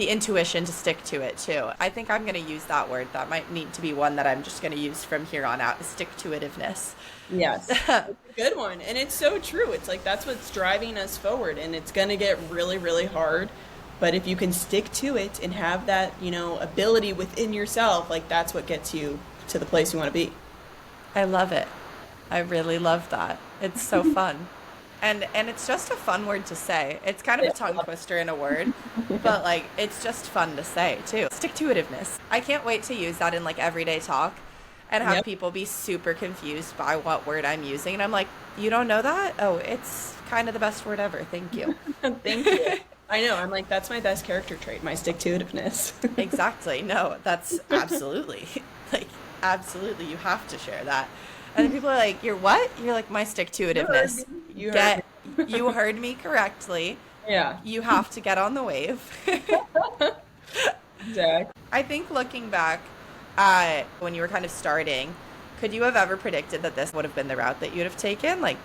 intuition to stick to it too. I think I'm going to use that word. That might need to be one that I'm just going to use from here on out. Stick-to-itiveness. Yes, it's a good one, and it's so true. It's like that's what's driving us forward, and it's going to get really, really hard. But if you can stick to it and have that, ability within yourself, like that's what gets you to the place you want to be. I love it. I really love that. It's so fun. And it's just a fun word to say. It's kind of a tongue twister in a word, but like it's just fun to say too. Stick-to-itiveness. I can't wait to use that in like everyday talk and have people be super confused by what word I'm using. And I'm like, you don't know that? Oh, it's kind of the best word ever. Thank you. Thank you. I know. I'm like, that's my best character trait, my stick-to-itiveness. Exactly. No, that's absolutely, absolutely. You have to share that. And then people are like, you're what? You're like, my stick-to-itiveness. You heard me correctly. Yeah. You have to get on the wave. Exactly. I think looking back when you were kind of starting, could you have ever predicted that this would have been the route that you'd have taken? Like,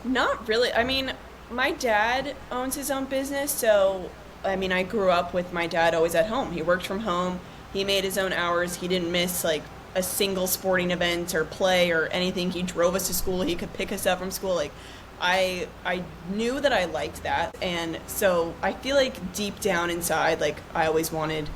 not really. I mean, my dad owns his own business, so I grew up with my dad always at home. He worked from home. He made his own hours. He didn't miss like a single sporting event or play or anything. He drove us to school. He could pick us up from school. Like I knew that I liked that, and so I feel like deep down inside, like I always wanted,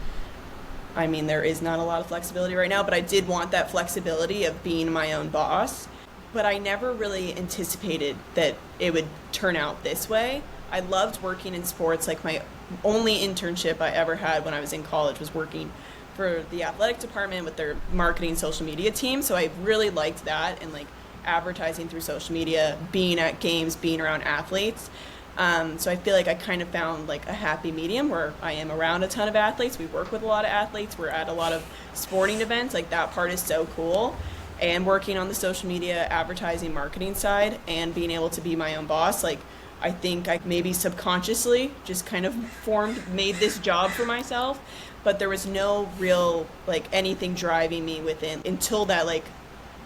there is not a lot of flexibility right now, but I did want that flexibility of being my own boss. But I never really anticipated that it would turn out this way. I loved working in sports. Like my only internship I ever had when I was in college was working for the athletic department with their marketing social media team. So I really liked that, and like advertising through social media, being at games, being around athletes. So I feel like I kind of found like a happy medium where I am around a ton of athletes. We work with a lot of athletes. We're at a lot of sporting events. Like that part is so cool. And working on the social media, advertising, marketing side, and being able to be my own boss, like I think I maybe subconsciously just kind of made this job for myself, but there was no real like anything driving me within until that like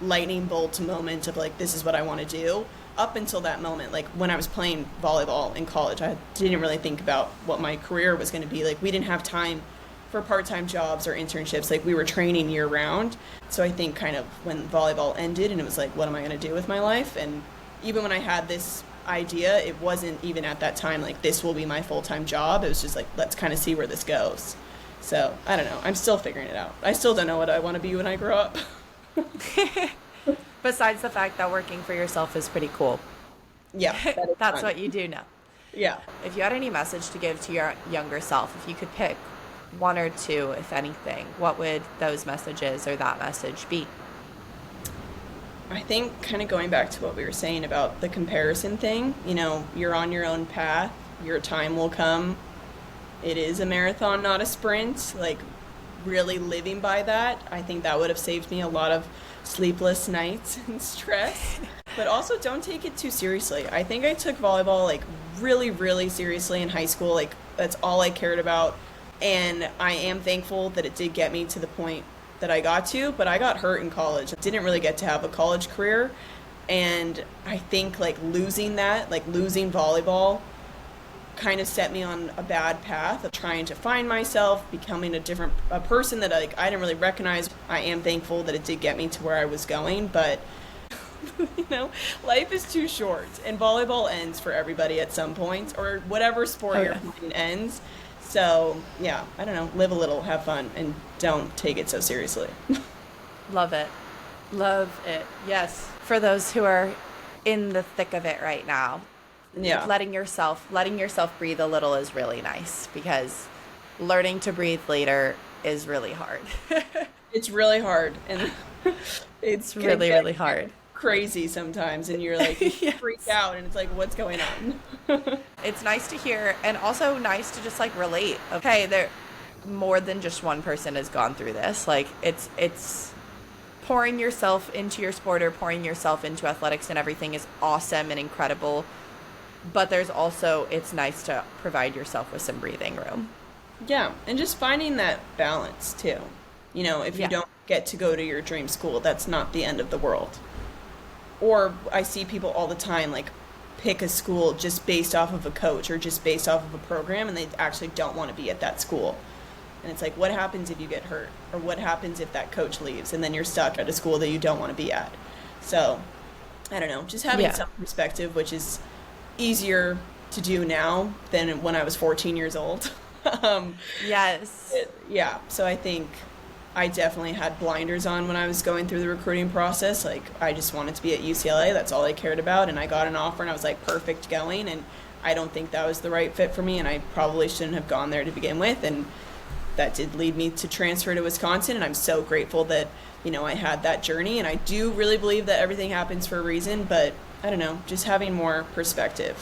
lightning bolt moment of like, this is what I want to do. Up until that moment, like when I was playing volleyball in college, I didn't really think about what my career was going to be. Like we didn't have time for part-time jobs or internships. Like we were training year round. So I think kind of when volleyball ended and it was like, what am I going to do with my life? And even when I had this idea, it wasn't even at that time like this will be my full-time job. It was just like, let's kind of see where this goes. So I don't know. I'm still figuring it out. I still don't know what I want to be when I grow up. Besides the fact that working for yourself is pretty cool. Yeah, that is That's fun. what you do now. Yeah. If you had any message to give to your younger self, if you could pick one or two, if anything, what would those messages or that message be? I think kind of going back to what we were saying about the comparison thing, you're on your own path, your time will come. It is a marathon, not a sprint. Like, really living by that, I think that would have saved me a lot of sleepless nights and stress. But also, don't take it too seriously. I think I took volleyball like really, really seriously in high school. Like, that's all I cared about. And I am thankful that it did get me to the point that I got to, but I got hurt in college. I didn't really get to have a college career. And I think like losing volleyball kind of set me on a bad path of trying to find myself, becoming a person that I didn't really recognize. I am thankful that it did get me to where I was going, but life is too short, and volleyball ends for everybody at some point, or whatever sport you're playing ends. So yeah, I don't know, live a little, have fun, and don't take it so seriously. Love it. Love it. Yes. For those who are in the thick of it right now, Yeah. letting yourself breathe a little is really nice, because learning to breathe later is really hard. It's really hard, and it's really, really hard. Crazy sometimes, and you're like, you freak out, and it's like, what's going on? It's nice to hear, and also nice to just like relate. Okay, there more than just one person has gone through this. Like, it's pouring yourself into your sport or pouring yourself into athletics and everything is awesome and incredible. But there's also, it's nice to provide yourself with some breathing room. Yeah, and just finding that balance too. If you don't get to go to your dream school, that's not the end of the world. Or I see people all the time like pick a school just based off of a coach or just based off of a program, and they actually don't want to be at that school. And it's like, what happens if you get hurt? Or what happens if that coach leaves and then you're stuck at a school that you don't want to be at? So, I don't know, just having some perspective, which is easier to do now than when I was 14 years old. Yes. So I think I definitely had blinders on when I was going through the recruiting process. Like, I just wanted to be at UCLA. That's all I cared about. And I got an offer and I was like, perfect, going. And I don't think that was the right fit for me. And I probably shouldn't have gone there to begin with. And that did lead me to transfer to Wisconsin. And I'm so grateful that, I had that journey. And I do really believe that everything happens for a reason. But I don't know, just having more perspective,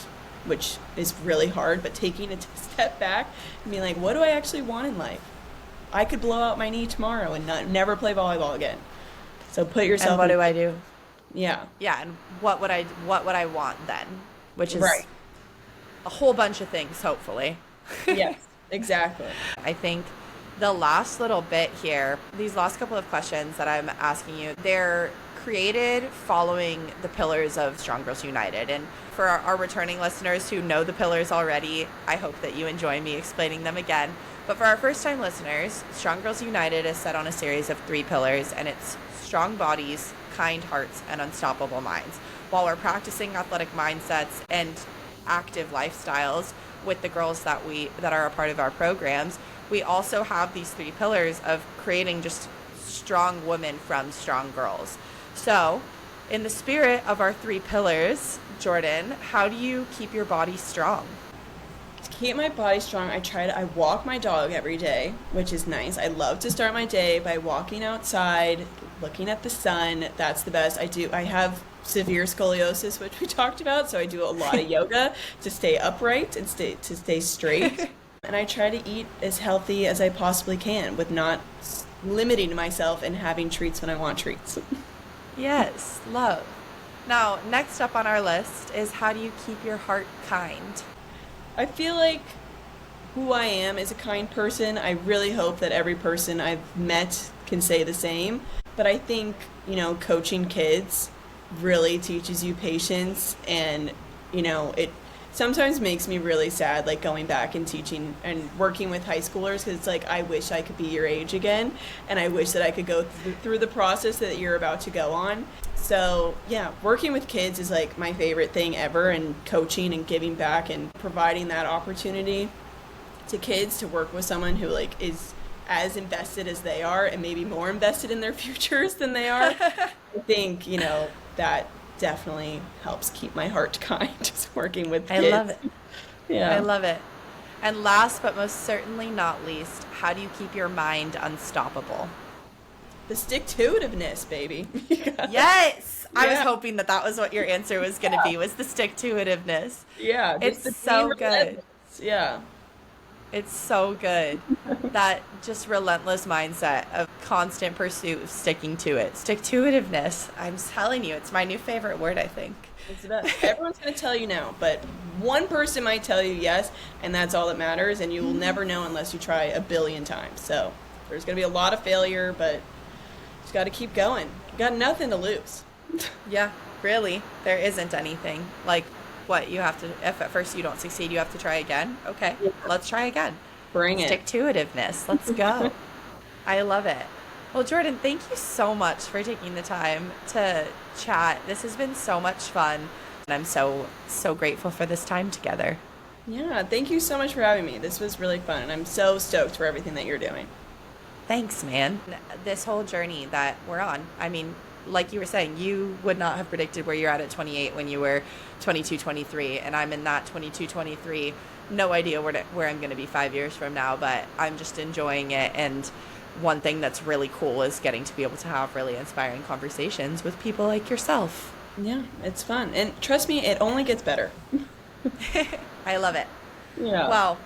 which is really hard. But taking a step back and being like, what do I actually want in life? I could blow out my knee tomorrow and never play volleyball again. So put yourself. And what do I do? Yeah. Yeah, and what would I want then? Which is right. A whole bunch of things, hopefully. Yes, exactly. I think the last little bit here, these last couple of questions that I'm asking you, they're created following the pillars of Strong Girls United. And for our returning listeners who know the pillars already, I hope that you enjoy me explaining them again. But for our first-time listeners, Strong Girls United is set on a series of 3 pillars, and it's strong bodies, kind hearts, and unstoppable minds. While we're practicing athletic mindsets and active lifestyles with the girls that are a part of our programs, we also have these 3 pillars of creating just strong women from strong girls. So, in the spirit of our 3 pillars, Jordan, how do you keep your body strong? To keep my body strong, I walk my dog every day, which is nice. I love to start my day by walking outside, looking at the sun. That's the best. I have severe scoliosis, which we talked about, so I do a lot of yoga to stay upright and stay straight. And I try to eat as healthy as I possibly can with not limiting myself and having treats when I want treats. Yes, love. Now, next up on our list is, how do you keep your heart kind? I feel like who I am is a kind person. I really hope that every person I've met can say the same. But I think, coaching kids really teaches you patience, and, it sometimes makes me really sad, like going back and teaching and working with high schoolers, because it's like, I wish I could be your age again, and I wish that I could go through the process that you're about to go on. So yeah, working with kids is like my favorite thing ever, and coaching and giving back and providing that opportunity to kids to work with someone who like is as invested as they are and maybe more invested in their futures than they are. I think, that definitely helps keep my heart kind, just working with I kids. love it. Yeah. I love it. And last but most certainly not least, how do you keep your mind unstoppable? The stick-to-itiveness, baby. Yes! I was Yeah. hoping that was what your answer was going to be, was the stick-to-itiveness. Yeah, just It's the so being good. relentless. Yeah. It's so good. That just relentless mindset of constant pursuit of sticking to it. Stick-to-itiveness. I'm telling you, it's my new favorite word, I think. It's the best. Everyone's going to tell you no, but one person might tell you yes, and that's all that matters, and you will never know unless you try a billion times. So there's going to be a lot of failure, but just got to keep going. You got nothing to lose. Yeah, really. There isn't anything. Like, what, you have to, if at first you don't succeed, you have to try again? Okay, let's try again. Bring it. Stick-to-itiveness. Let's go. I love it. Well, Jordan, thank you so much for taking the time to chat. This has been so much fun. And I'm so grateful for this time together. Yeah, thank you so much for having me. This was really fun, and I'm so stoked for everything that you're doing. Thanks, man. This whole journey that we're on, I mean, like you were saying, you would not have predicted where you're at 28 when you were 22, 23, and I'm in that 22, 23. No idea where I'm going to be 5 years from now, but I'm just enjoying it. And one thing that's really cool is getting to be able to have really inspiring conversations with people like yourself. Yeah, it's fun. And trust me, it only gets better. I love it. Yeah. Well,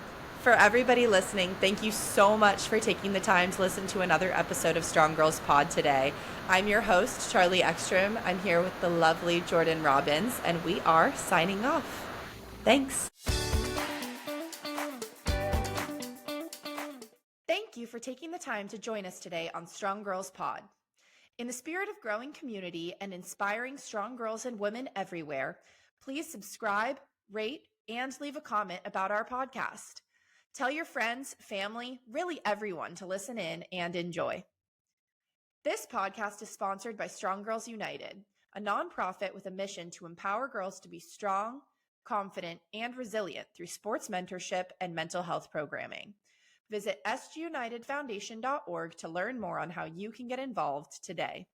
for everybody listening, thank you so much for taking the time to listen to another episode of Strong Girls Pod today. I'm your host, Charlie Ekstrom. I'm here with the lovely Jordan Robbins, and we are signing off. Thanks. Thank you for taking the time to join us today on Strong Girls Pod. In the spirit of growing community and inspiring strong girls and women everywhere, please subscribe, rate, and leave a comment about our podcast. Tell your friends, family, really everyone to listen in and enjoy. This podcast is sponsored by Strong Girls United, a nonprofit with a mission to empower girls to be strong, confident, and resilient through sports mentorship and mental health programming. Visit sgunitedfoundation.org to learn more on how you can get involved today.